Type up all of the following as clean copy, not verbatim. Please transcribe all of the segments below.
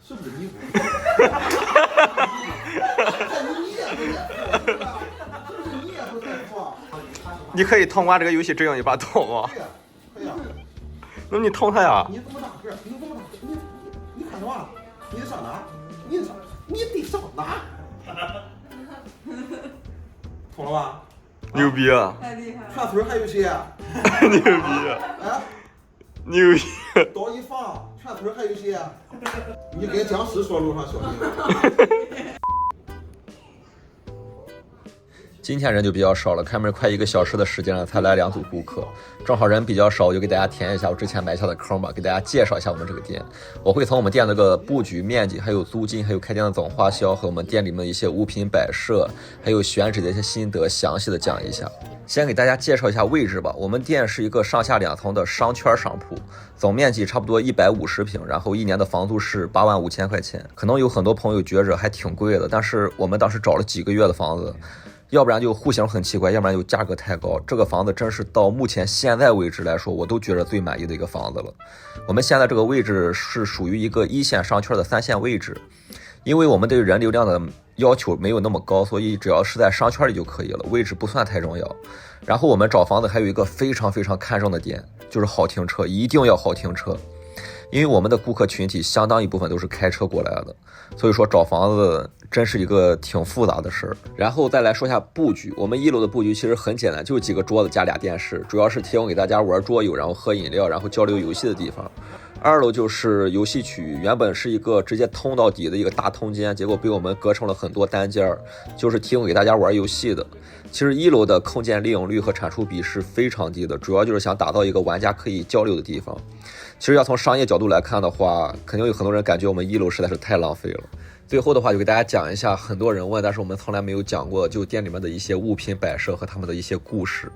是不是你？你也不在乎，是不是你也不在乎？你可以通过这个游戏只用一把刀吗？可以啊。那你捅他呀？你这么大个儿，你这么大，你看着啊？你得上哪？你得上哪？捅了吧？牛逼啊！太厉害了！全村还有谁？牛逼！哎，牛逼！刀一放，全村还有谁？你跟僵尸说路上小心。今天人就比较少了，开门快1个小时的时间了，才来2组顾客，正好人比较少，我就给大家填一下我之前埋下的坑吧，给大家介绍一下我们这个店。我会从我们店这个布局、面积、还有租金、还有开店的总花销和我们店里面的一些物品摆设，还有选址的一些心得，详细的讲一下。先给大家介绍一下位置吧。我们店是一个上下2层的商圈商铺，总面积差不多150平，然后1年的房租是85000块钱。可能有很多朋友觉着还挺贵的，但是我们当时找了几个月的房子。要不然就户型很奇怪，要不然就价格太高。这个房子真是到目前现在为止来说，我都觉得最满意的一个房子了。我们现在这个位置是属于一个1线商圈的3线位置，因为我们对人流量的要求没有那么高，所以只要是在商圈里就可以了，位置不算太重要。然后我们找房子还有一个非常非常看重的点，就是好停车，一定要好停车。因为我们的顾客群体相当一部分都是开车过来的，所以说找房子真是一个挺复杂的事儿。然后再来说一下布局，我们1楼的布局其实很简单，就几个桌子加2电视，主要是提供给大家玩桌游，然后喝饮料，然后交流游戏的地方。2楼就是游戏区域，原本是一个直接通到底的一个大通间，结果被我们隔成了很多单间，就是提供给大家玩游戏的。其实1楼的空间利用率和产出比是非常低的，主要就是想打造一个玩家可以交流的地方。其实要从商业角度来看的话，肯定有很多人感觉我们1楼实在是太浪费了。最后的话就给大家讲一下很多人问，但是我们从来没有讲过，就店里面的一些物品摆设和他们的一些故事。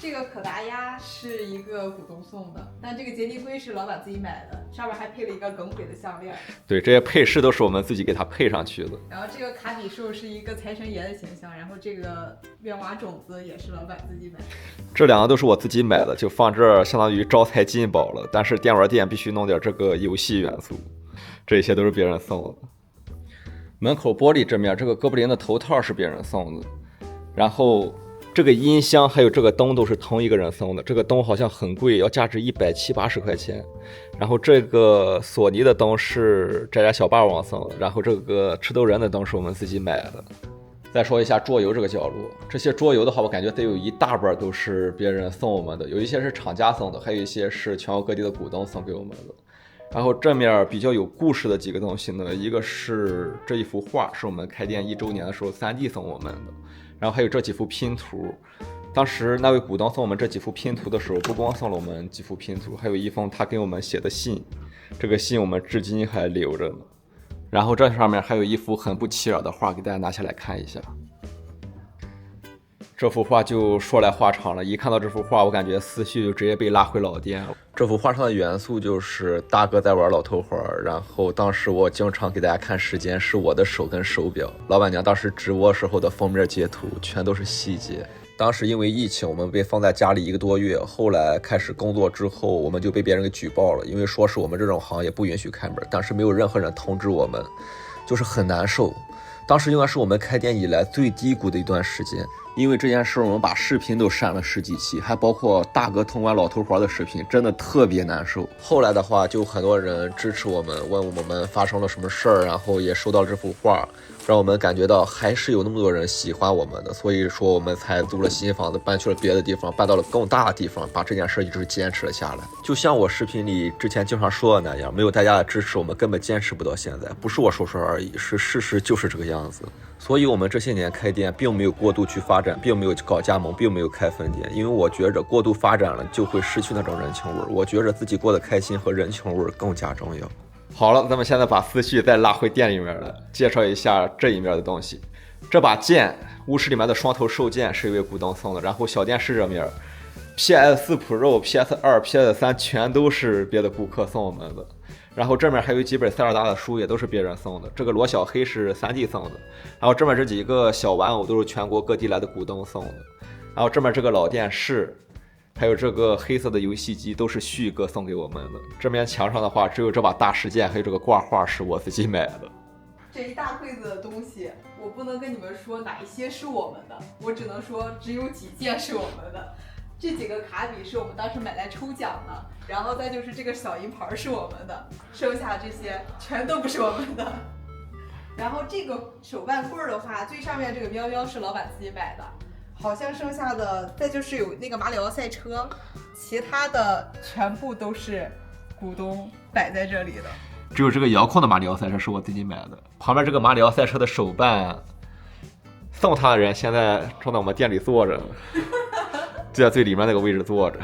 这个可达鸭是一个股东送的，但这个杰尼龟是老板自己买的，上面还配了一个耿鬼的项链。对，这些配饰都是我们自己给它配上去的。然后这个卡比兽是一个财神爷的形象，然后这个冤娃种子也是老板自己买的。这2个都是我自己买的，就放这儿相当于招财进宝了。但是电玩店必须弄点这个游戏元素，这些都是别人送的。门口玻璃这面这个哥布林的头套是别人送的，然后这个音箱还有这个灯都是同一个人送的，这个灯好像很贵，要价值170-180块钱。然后这个索尼的灯是这家小霸王送的，然后这个吃豆人的灯是我们自己买的。再说一下桌游这个角落，这些桌游的话，我感觉得有一大半都是别人送我们的，有一些是厂家送的，还有一些是全国各地的股东送给我们的。然后正面比较有故事的几个东西呢，一个是这一幅画，是我们开店1周年的时候3D 送我们的。然后还有这几幅拼图，当时那位股东送我们这几幅拼图的时候，不光送了我们几幅拼图，还有一封他给我们写的信，这个信我们至今还留着呢。然后这上面还有一幅很不起眼的画，给大家拿下来看一下。这幅画就说来话长了，一看到这幅画，我感觉思绪就直接被拉回老店了。这幅画上的元素就是大哥在玩老头环，然后当时我经常给大家看时间，是我的手跟手表，老板娘当时直播时候的封面截图全都是细节。当时因为疫情，我们被放在家里1个多月，后来开始工作之后，我们就被别人给举报了，因为说是我们这种行业不允许开门，但是没有任何人通知我们，就是很难受。当时应该是我们开店以来最低谷的一段时间，因为这件事我们把视频都删了10几期，还包括大哥通关老头环的视频，真的特别难受。后来的话就很多人支持我们，问我们发生了什么事儿，然后也收到这幅画，让我们感觉到还是有那么多人喜欢我们的，所以说我们才租了新房子，搬去了别的地方，搬到了更大的地方，把这件事一直坚持了下来。就像我视频里之前经常说的那样，没有大家的支持，我们根本坚持不到现在，不是我说说而已，是事实就是这个样子。所以我们这些年开店并没有过度去发展，并没有搞加盟，并没有开分店，因为我觉着过度发展了就会失去那种人情味，我觉着自己过得开心和人情味更加重要。好了，咱们现在把思绪再拉回店里面了，介绍一下这一面的东西。这把剑，巫师里面的双头兽剑是一位股东送的，然后小电视这面 PS4 Pro、PS2、PS3 全都是别的顾客送我们的。然后这面还有几本塞尔达的书，也都是别人送的。这个罗小黑是3D 送的，然后这面这几个小玩偶都是全国各地来的股东送的。然后这面这个老电视，还有这个黑色的游戏机都是旭哥送给我们的。这面墙上的话，只有这把大事件还有这个挂画是我自己买的。这一大柜子的东西，我不能跟你们说哪一些是我们的，我只能说只有几件是我们的。这几个卡笔是我们当时买来抽奖的，然后再就是这个小银牌是我们的，剩下这些全都不是我们的。然后这个手办棍儿的话，最上面这个喵喵是老板自己买的，好像剩下的再就是有那个马里奥赛车，其他的全部都是股东摆在这里的。只有这个遥控的马里奥赛车是我自己买的，旁边这个马里奥赛车的手办，送他的人现在正在我们店里坐着，就在最里面那个位置坐着。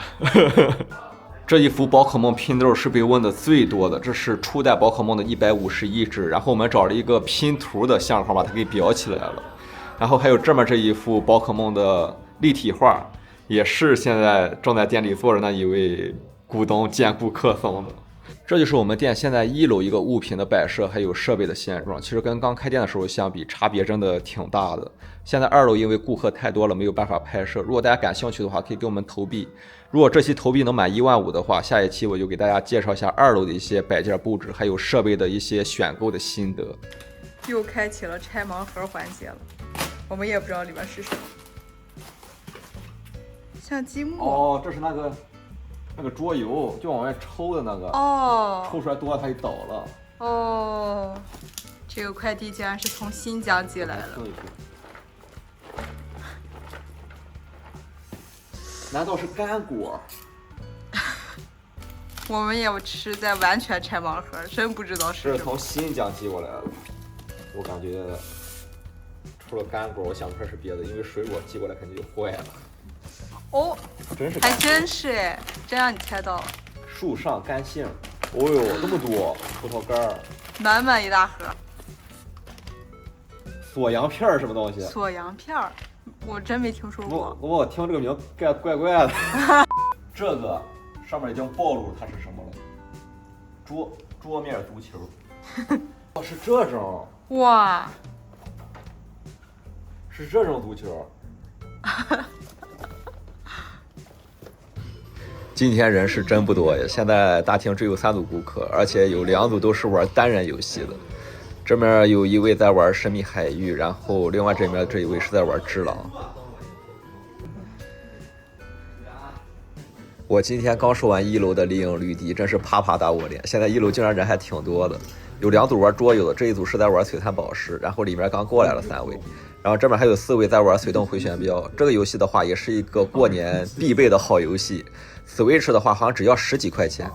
这一幅宝可梦拼豆是被问的最多的，这是初代宝可梦的151只，然后我们找了一个拼图的相框把它给裱起来了。然后还有这么这一幅宝可梦的立体画，也是现在正在店里坐着那一位股东兼顾客送的。这就是我们店现在1楼一个物品的摆设还有设备的现状，其实跟刚开店的时候相比差别真的挺大的。现在2楼因为顾客太多了没有办法拍摄，如果大家感兴趣的话可以给我们投币，如果这期投币能满15000的话，下一期我就给大家介绍一下2楼的一些摆件布置还有设备的一些选购的心得。又开启了拆盲盒环节了，我们也不知道里面是什么，像积木哦，这是那个桌游，就往外抽的那个。哦，抽出来多了它就倒了。哦，这个快递竟然是从新疆寄来的。难道是干果？我们也是在完全拆盲盒，真不知道是什么。这是从新疆寄过来的，我感觉除了干果，我想不出来是别的，因为水果寄过来肯定就坏了。哦，真是，还真是哎，真让你猜到了。树上干杏，哦呦，这么多葡萄干儿，满满一大盒。锁阳片儿什么东西？锁阳片儿，我真没听说过。我听这个名怪怪的。这个上面已经暴露它是什么了，桌面足球。哦，是这种。哇，是这种足球。今天人是真不多呀，现在大厅只有3组顾客，而且有2组都是玩单人游戏的。这面有一位在玩神秘海域，然后另外这面这一位是在玩只狼。我今天刚说完1楼的丽影绿地，真是啪啪打我脸。现在1楼竟然人还挺多的，有2组玩桌游的，这一组是在玩璀璨宝石，然后里面刚过来了3位，然后这边还有4位在玩随动回旋镖。这个游戏的话也是一个过年必备的好游戏。Switch 的话好像只要10几块钱，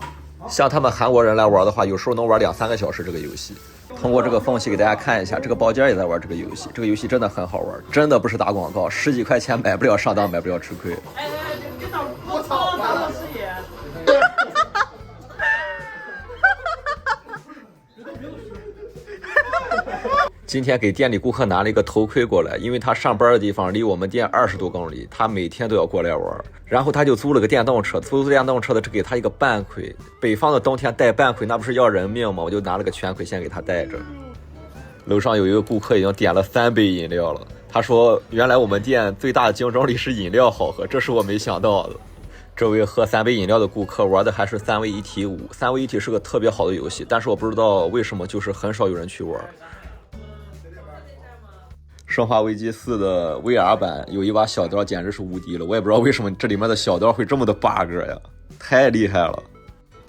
像他们韩国人来玩的话，有时候能玩2-3个小时这个游戏。通过这个缝隙给大家看一下，这个包间也在玩这个游戏，这个游戏真的很好玩，真的不是打广告，10几块钱买不了上当，买不了吃亏。我操，拿到视野。今天给店里顾客拿了一个头盔过来，因为他上班的地方离我们店20多公里，他每天都要过来玩，然后他就租了个电动车，租电动车的只给他一个半盔，北方的冬天戴半盔那不是要人命吗？我就拿了个全盔先给他戴着。楼上有一个顾客已经点了3杯饮料了，他说原来我们店最大的竞争力是饮料好喝，这是我没想到的。这位喝3杯饮料的顾客玩的还是3位一体5，3位一体是个特别好的游戏，但是我不知道为什么就是很少有人去玩。生化危机4的 VR 版有一把小刀简直是无敌了，我也不知道为什么这里面的小刀会这么的 bug 呀，太厉害了。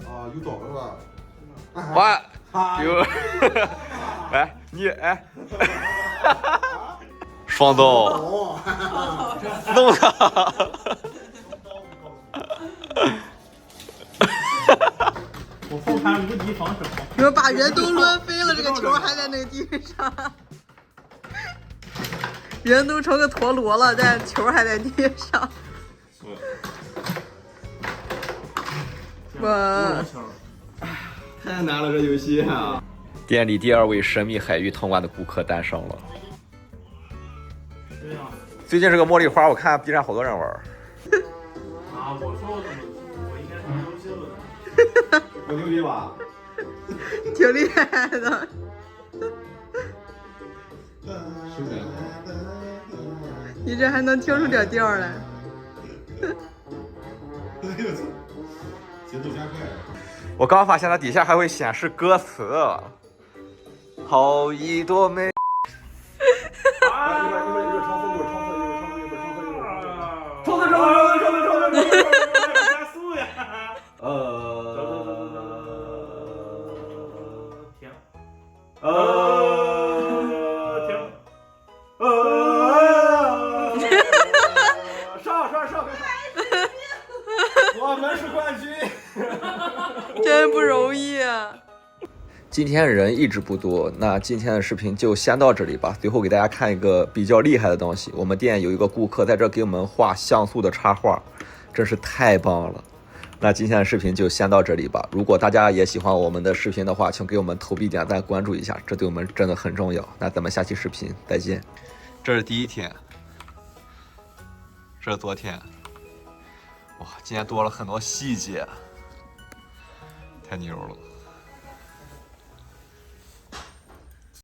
啊，有刀是吧？哇，有，来你哎，双刀，弄他。我后看无敌防守。你们把人都抡飞了，这个球还在那个地上，人都成个陀螺了，但球还在地上。哇，太难了这游戏啊！店里第2位神秘海域通关的顾客诞生了。最近这个茉莉花，我看 B 站好多人玩。啊，我说我应该是优秀的。我牛逼吧？挺厉害的。你这还能听出点调来。我刚发现它底下还会显示歌词，好一朵美。一会儿超分，一会儿超分，一会儿超分，一会儿超分，一会儿超分，加速呀！停。停。上！我们是冠军。真不容易啊。今天人一直不多，那今天的视频就先到这里吧。最后给大家看一个比较厉害的东西，我们店有一个顾客在这给我们画像素的插画，真是太棒了。那今天的视频就先到这里吧。如果大家也喜欢我们的视频的话，请给我们投币、点赞、关注一下，这对我们真的很重要。那咱们下期视频再见。这是第一天，这是昨天。哇，今天多了很多细节，太牛了。